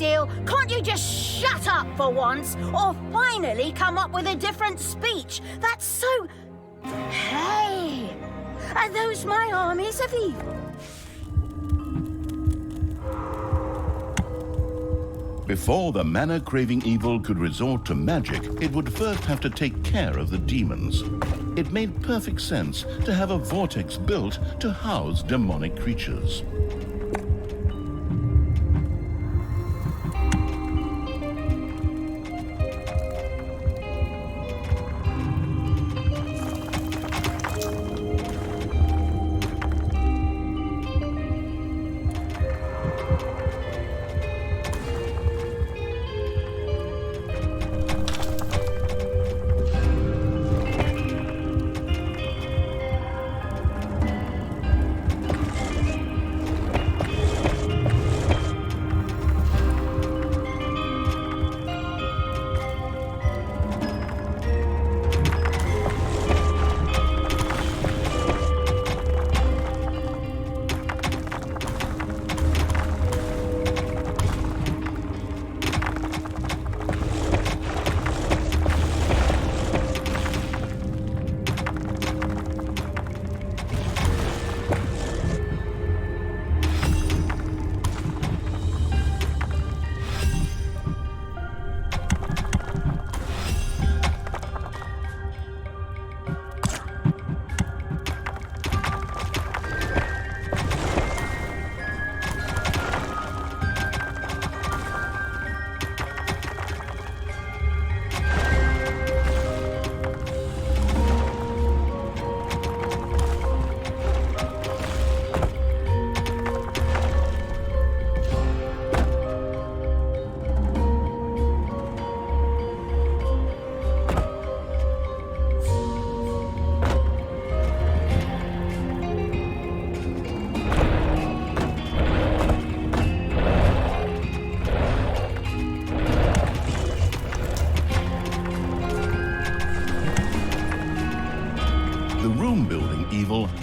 imbecile! Can't you just shut up for once? Or finally come up with a different speech? That's so... Hey! Are those my armies of evil? Before the mana-craving evil could resort to magic, it would first have to take care of the demons. It made perfect sense to have a vortex built to house demonic creatures.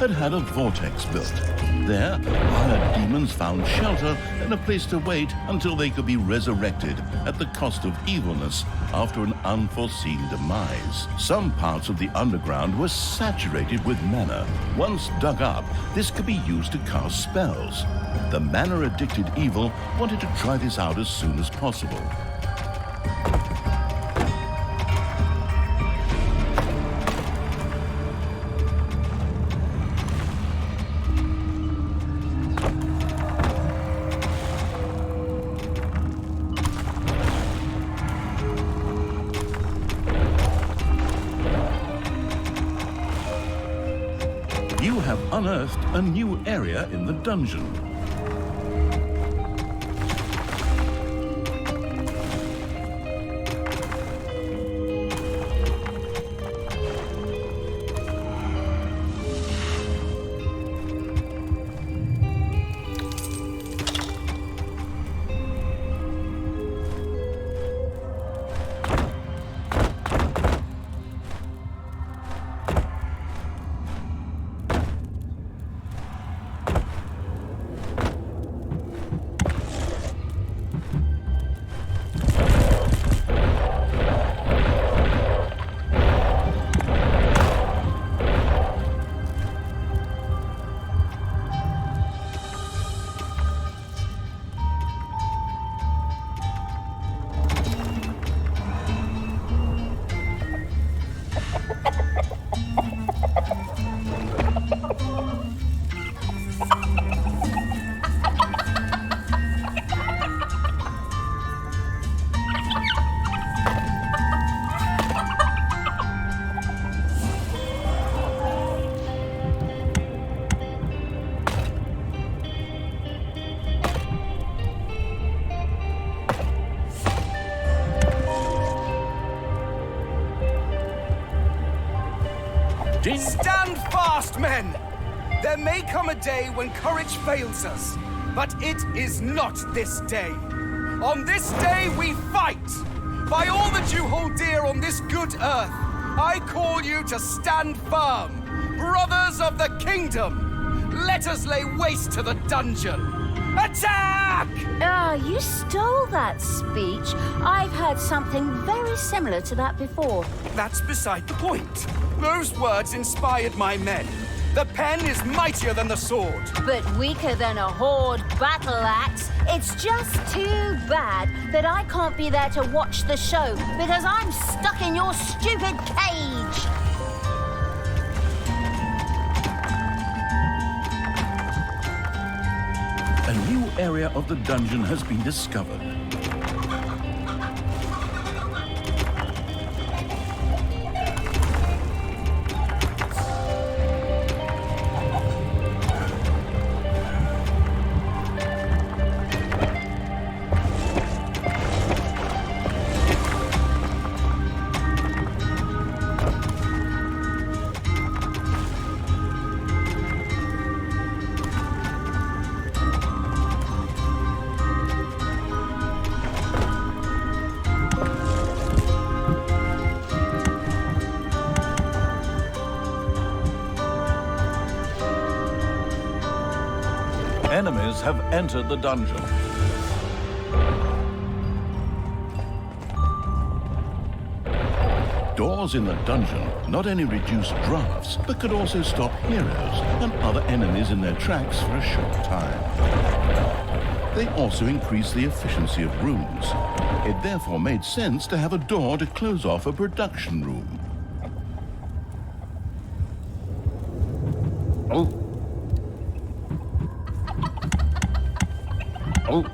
Had a vortex built. There, hired demons found shelter and a place to wait until they could be resurrected at the cost of evilness after an unforeseen demise. Some parts of the underground were saturated with mana. Once dug up, this could be used to cast spells. The mana-addicted evil wanted to try this out as soon as possible. Unearthed a new area in the dungeon. Stand fast, men! There may come a day when courage fails us, but it is not this day. On this day we fight! By all that you hold dear on this good earth, I call you to stand firm! Brothers of the kingdom! Let us lay waste to the dungeon! Attack! Ah, you stole that speech. I've heard something very similar to that before. That's beside the point. Those words inspired my men. The pen is mightier than the sword. But weaker than a horde battle axe. It's just too bad that I can't be there to watch the show because I'm stuck in your stupid cage. A new area of the dungeon has been discovered. Enemies have entered the dungeon. Doors in the dungeon not only reduce drafts, but could also stop heroes and other enemies in their tracks for a short time. They also increase the efficiency of rooms. It therefore made sense to have a door to close off a production room. Oh. Oh.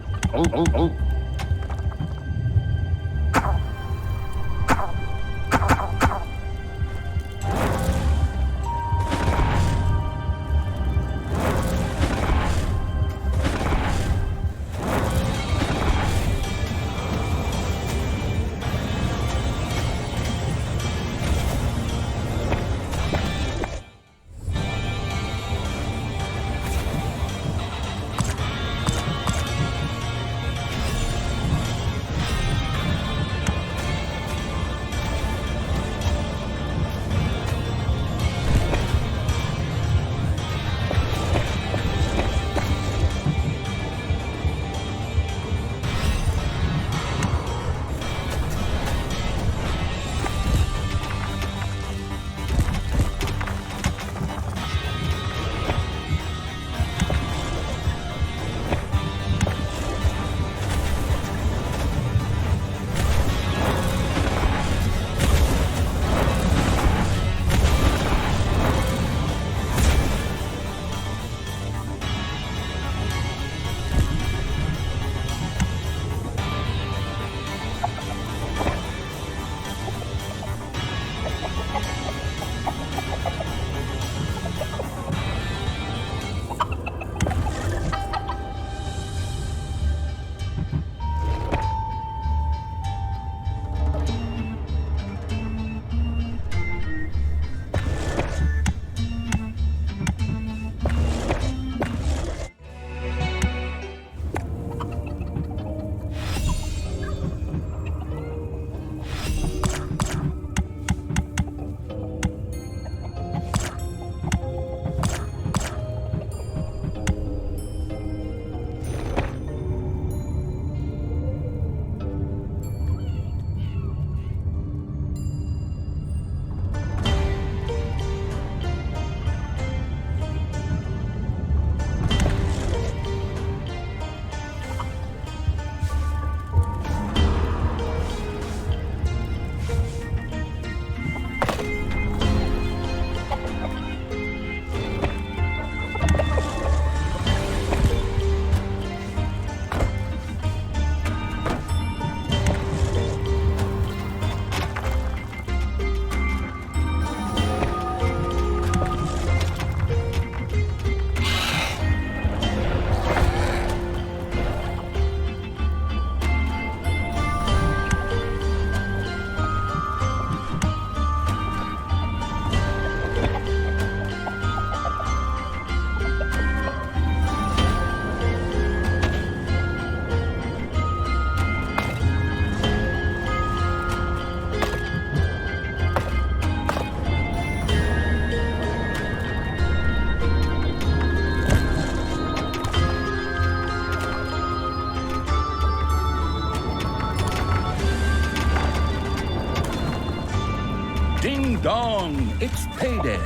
Dong, it's payday.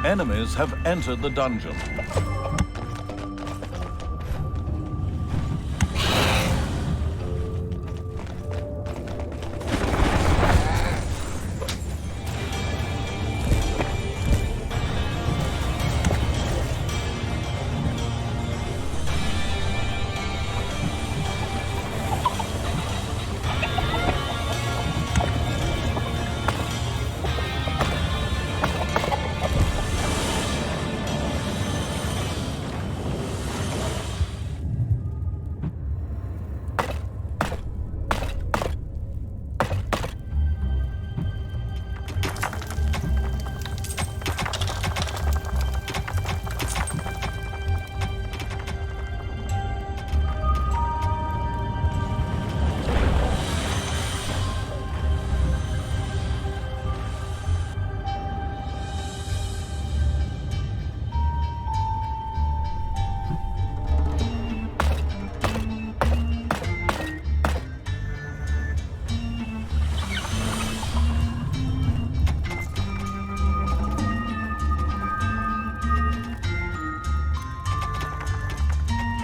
Enemies have entered the dungeon.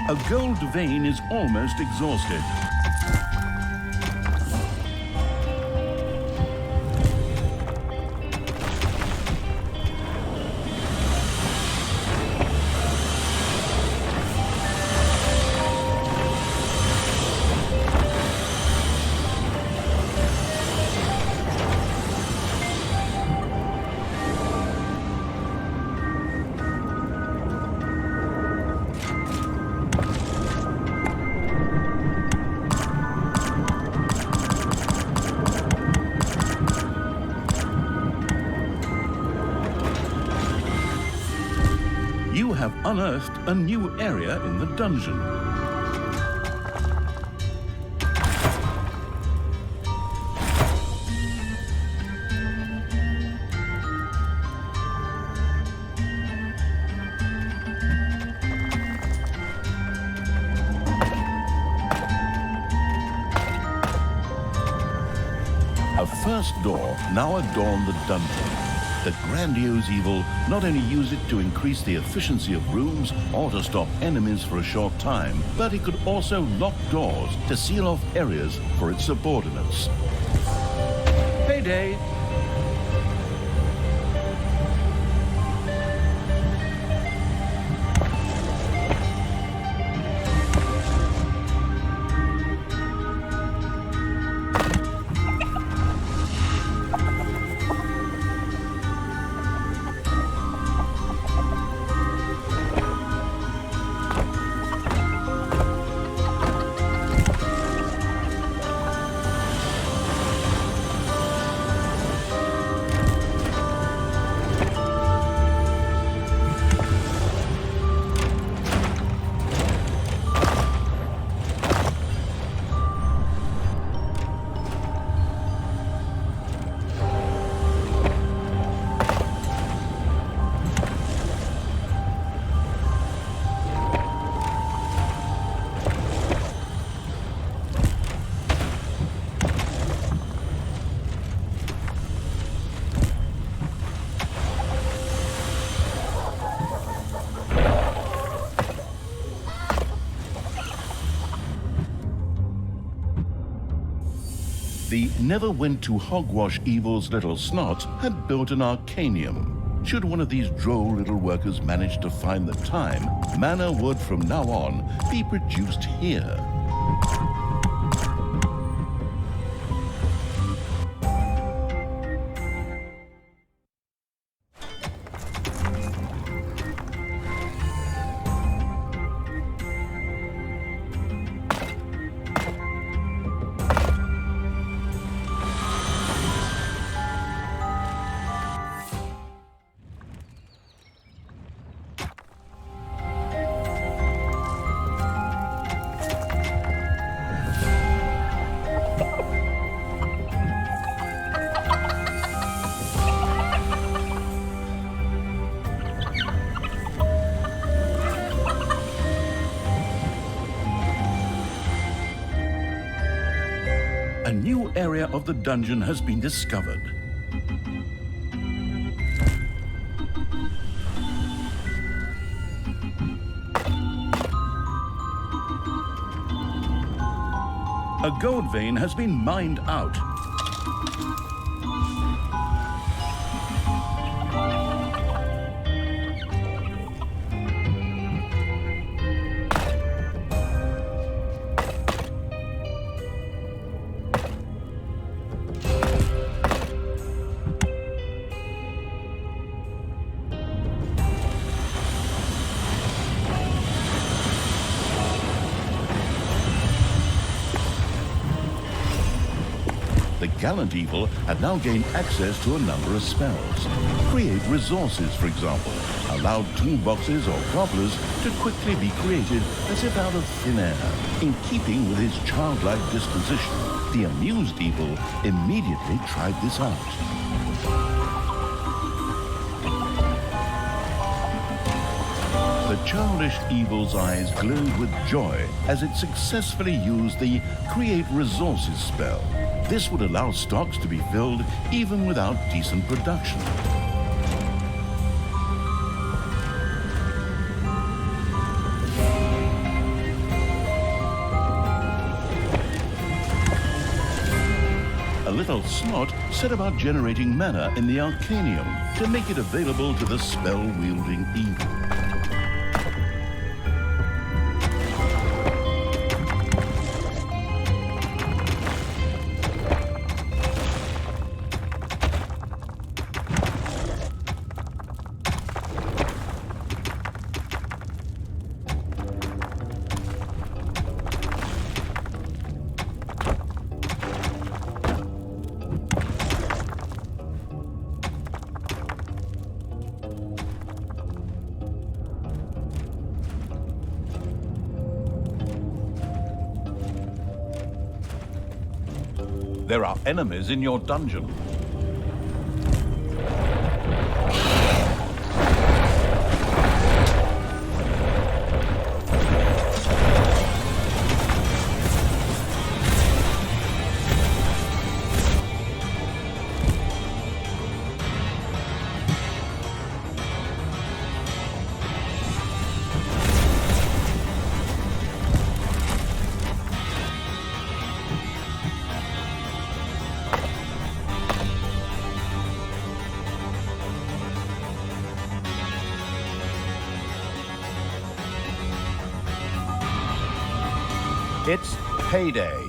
A gold vein is almost exhausted. You have unearthed a new area in the dungeon. A first door now adorned the dungeon. The grandiose evil not only used it to increase the efficiency of rooms or to stop enemies for a short time, but it could also lock doors to seal off areas for its subordinates. Payday! The never-went-to-hogwash evil's little snot had built an Arcanium. Should one of these droll little workers manage to find the time, mana would from now on be produced here. A new area of the dungeon has been discovered. A gold vein has been mined out. The gallant evil had now gained access to a number of spells. Create resources, for example, allowed toolboxes or gobblers to quickly be created as if out of thin air. In keeping with his childlike disposition, the amused evil immediately tried this out. The childish evil's eyes glowed with joy as it successfully used the Create Resources spell. This would allow stocks to be filled even without decent production. A little snot set about generating mana in the Arcanium to make it available to the spell-wielding evil. There are enemies in your dungeon. It's payday.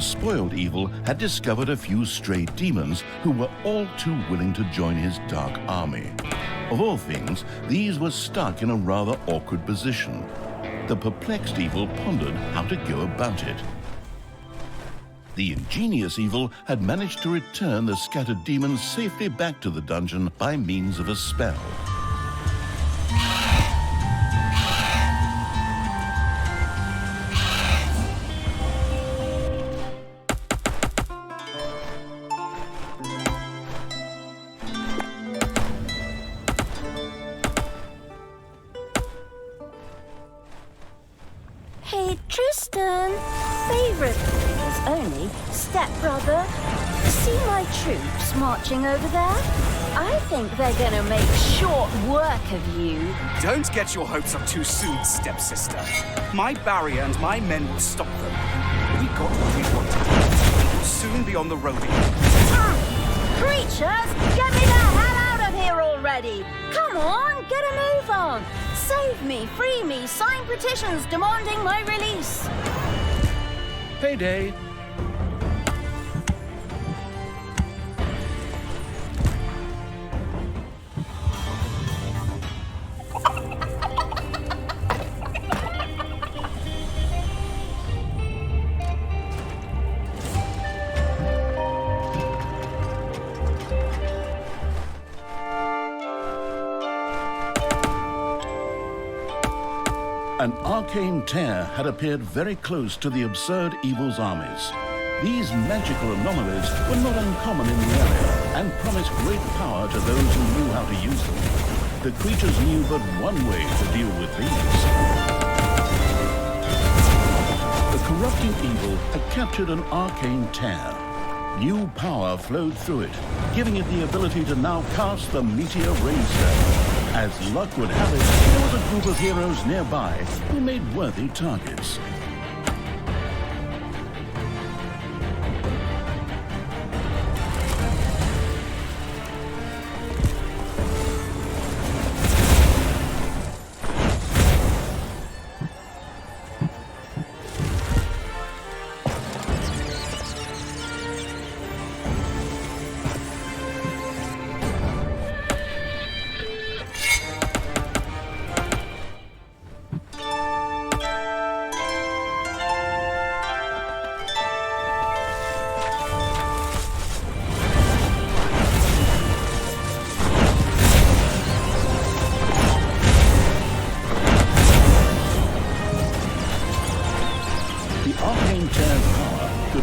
The spoiled evil had discovered a few stray demons who were all too willing to join his dark army. Of all things, these were stuck in a rather awkward position. The perplexed evil pondered how to go about it. The ingenious evil had managed to return the scattered demons safely back to the dungeon by means of a spell. Hey, Tristan. Favorite is only stepbrother. See my troops marching over there? I think they're gonna make short work of you. Don't get your hopes up too soon, stepsister. My barrier and my men will stop them. We got what we wanted. We'll soon be on the road again. Creatures, get me the hell out of here already! Come on, get a move on! Save me, free me, sign petitions demanding my release! Payday. An arcane tear had appeared very close to the absurd evil's armies. These magical anomalies were not uncommon in the area and promised great power to those who knew how to use them. The creatures knew but one way to deal with these. The corrupting evil had captured an arcane tear. New power flowed through it, giving it the ability to now cast the meteor rainstone. As luck would have it, there was a group of heroes nearby who made worthy targets.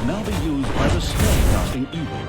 Now be used by the spell-casting evil.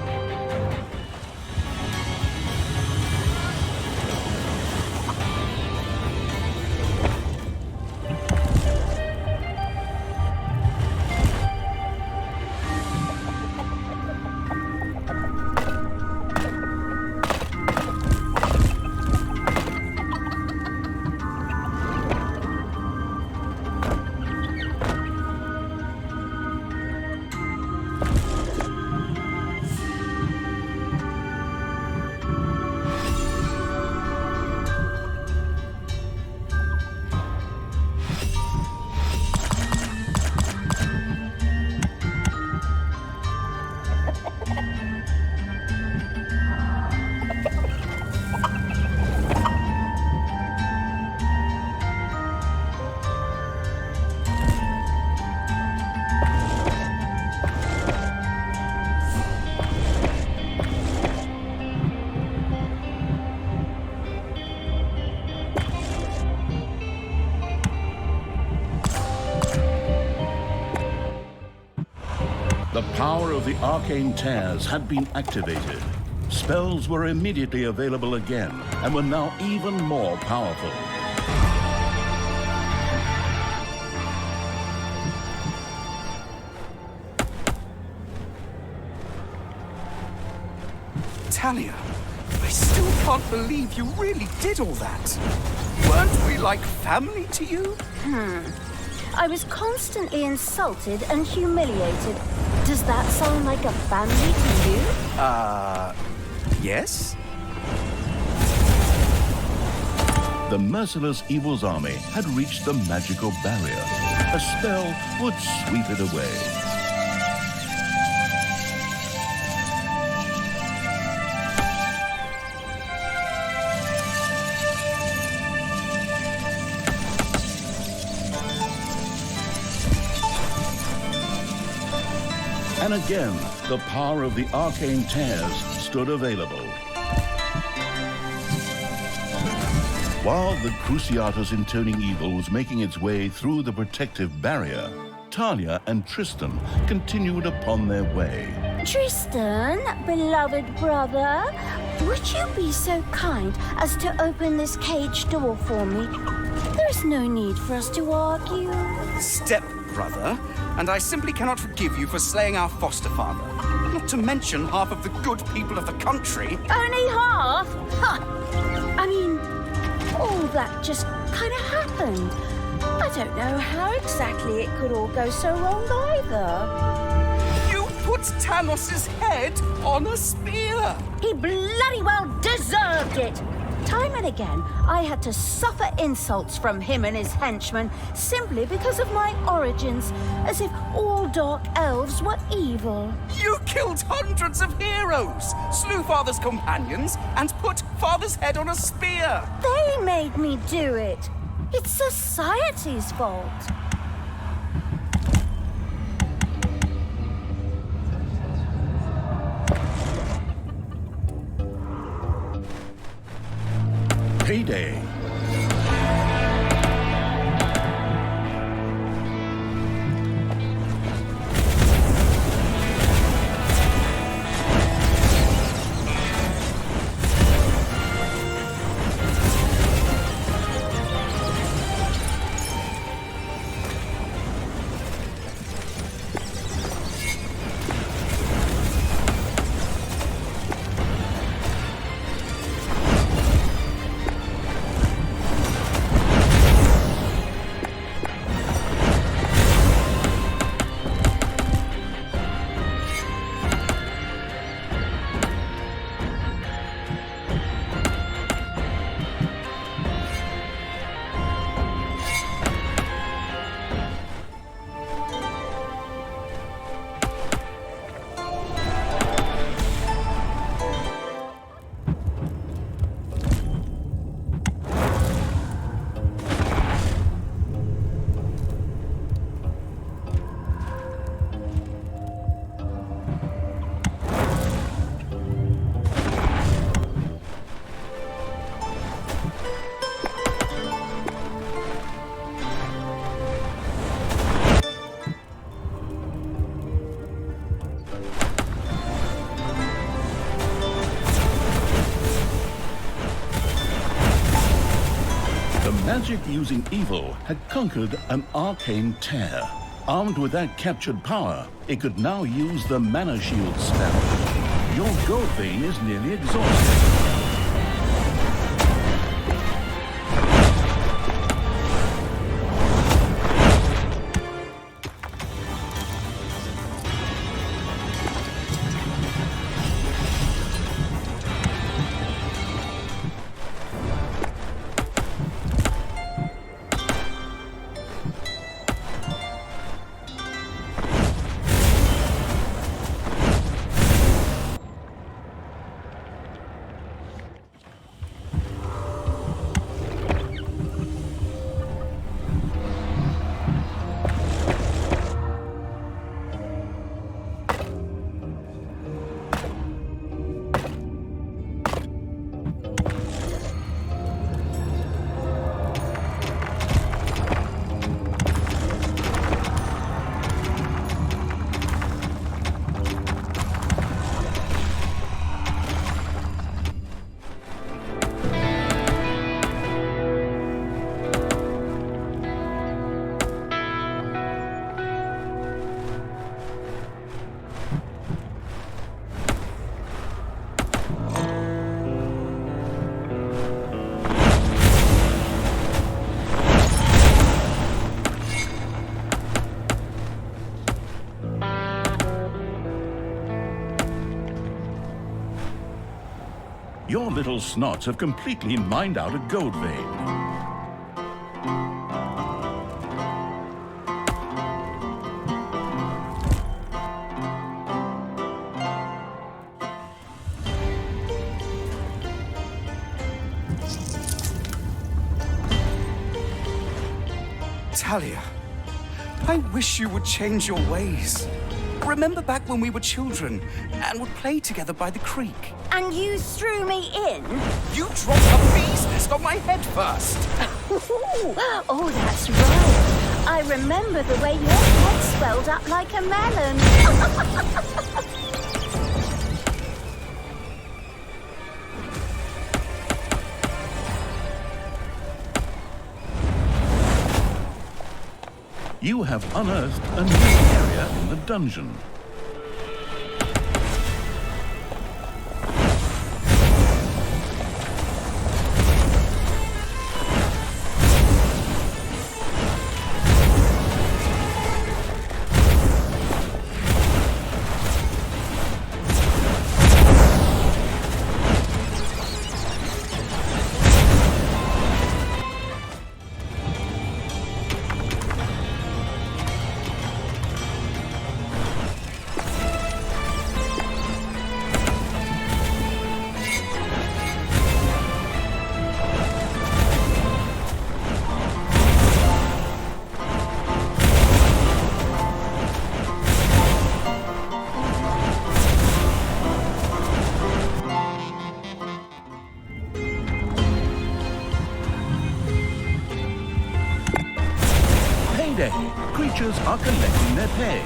The power of the arcane tears had been activated. Spells were immediately available again and were now even more powerful. Talia, I still can't believe you really did all that. Weren't we like family to you? I was constantly insulted and humiliated. Does that sound like a family to you? Yes? The merciless evil's army had reached the magical barrier. A spell would sweep it away. And again, the power of the arcane tears stood available. While the Cruciatus intoning evil was making its way through the protective barrier, Talia and Tristan continued upon their way. Tristan, beloved brother, would you be so kind as to open this cage door for me? There's no need for us to argue. Step brother, and I simply cannot forgive you for slaying our foster father. Not to mention half of the good people of the country. Only half? Huh. I mean, all that just kind of happened. I don't know how exactly it could all go so wrong either. You put Tanos's head on a spear! He bloody well deserved it! Time and again, I had to suffer insults from him and his henchmen simply because of my origins, as if all dark elves were evil. You killed hundreds of heroes, slew Father's companions, and put Father's head on a spear! They made me do it. It's society's fault. Payday. Magic using evil had conquered an arcane tear. Armed with that captured power, it could now use the mana shield spell. Your gold vein is nearly exhausted. Your little snots have completely mined out a gold vein. Talia, I wish you would change your ways. Remember back when we were children and would play together by the creek? And you threw me in? You dropped a bee's nest on my head first. Oh, that's right. I remember the way your head swelled up like a melon. You have unearthed a new area in the dungeon. Payday! Creatures are collecting their pay.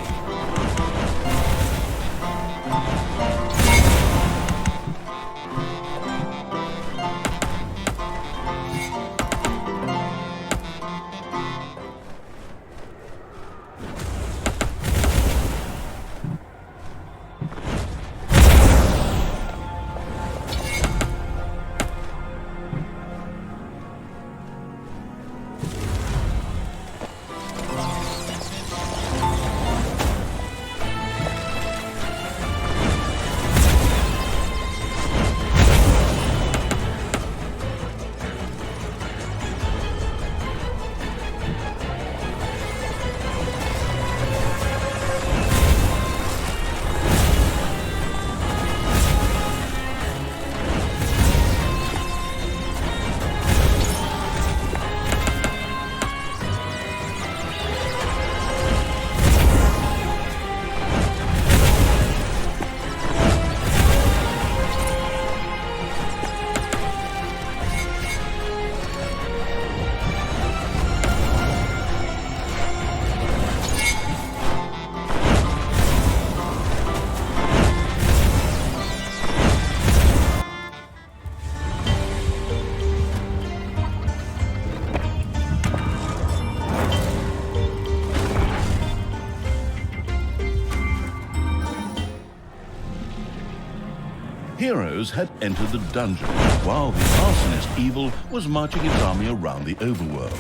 Heroes had entered the dungeon, while the arsonist evil was marching its army around the overworld.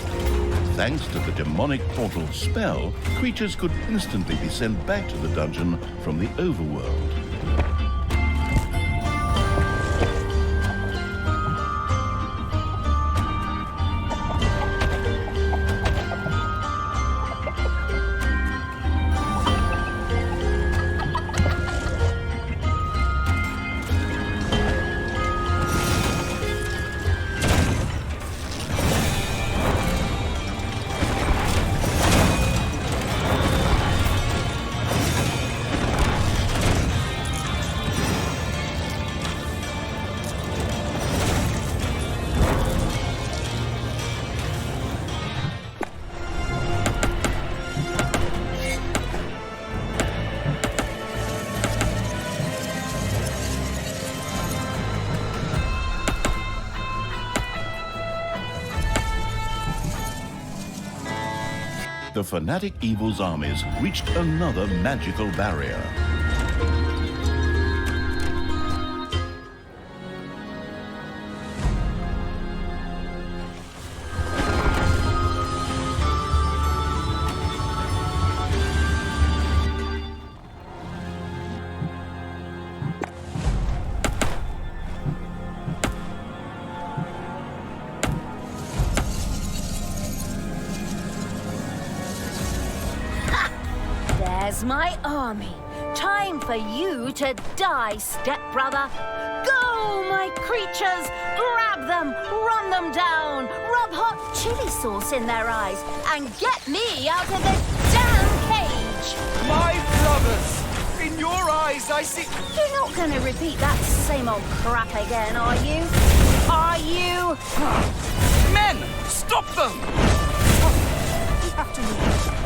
Thanks to the demonic portal spell, creatures could instantly be sent back to the dungeon from the overworld. The fanatic evil's armies reached another magical barrier. There's my army. Time for you to die, stepbrother. Go, my creatures! Grab them, run them down, rub hot chili sauce in their eyes, and get me out of this damn cage! My brothers! In your eyes, I see... You're not going to repeat that same old crap again, are you? Are you? Men! Stop them! We have to move.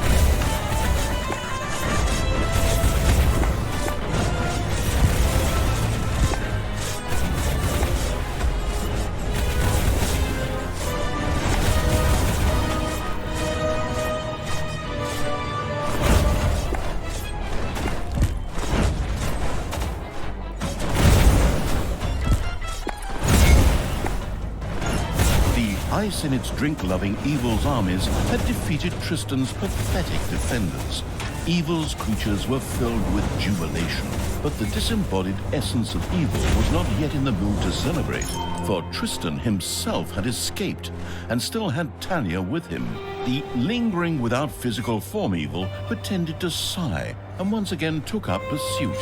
Ice in its drink-loving evil's armies had defeated Tristan's pathetic defenders. Evil's creatures were filled with jubilation, but the disembodied essence of evil was not yet in the mood to celebrate, for Tristan himself had escaped and still had Talia with him. The lingering without physical form evil pretended to sigh and once again took up pursuit.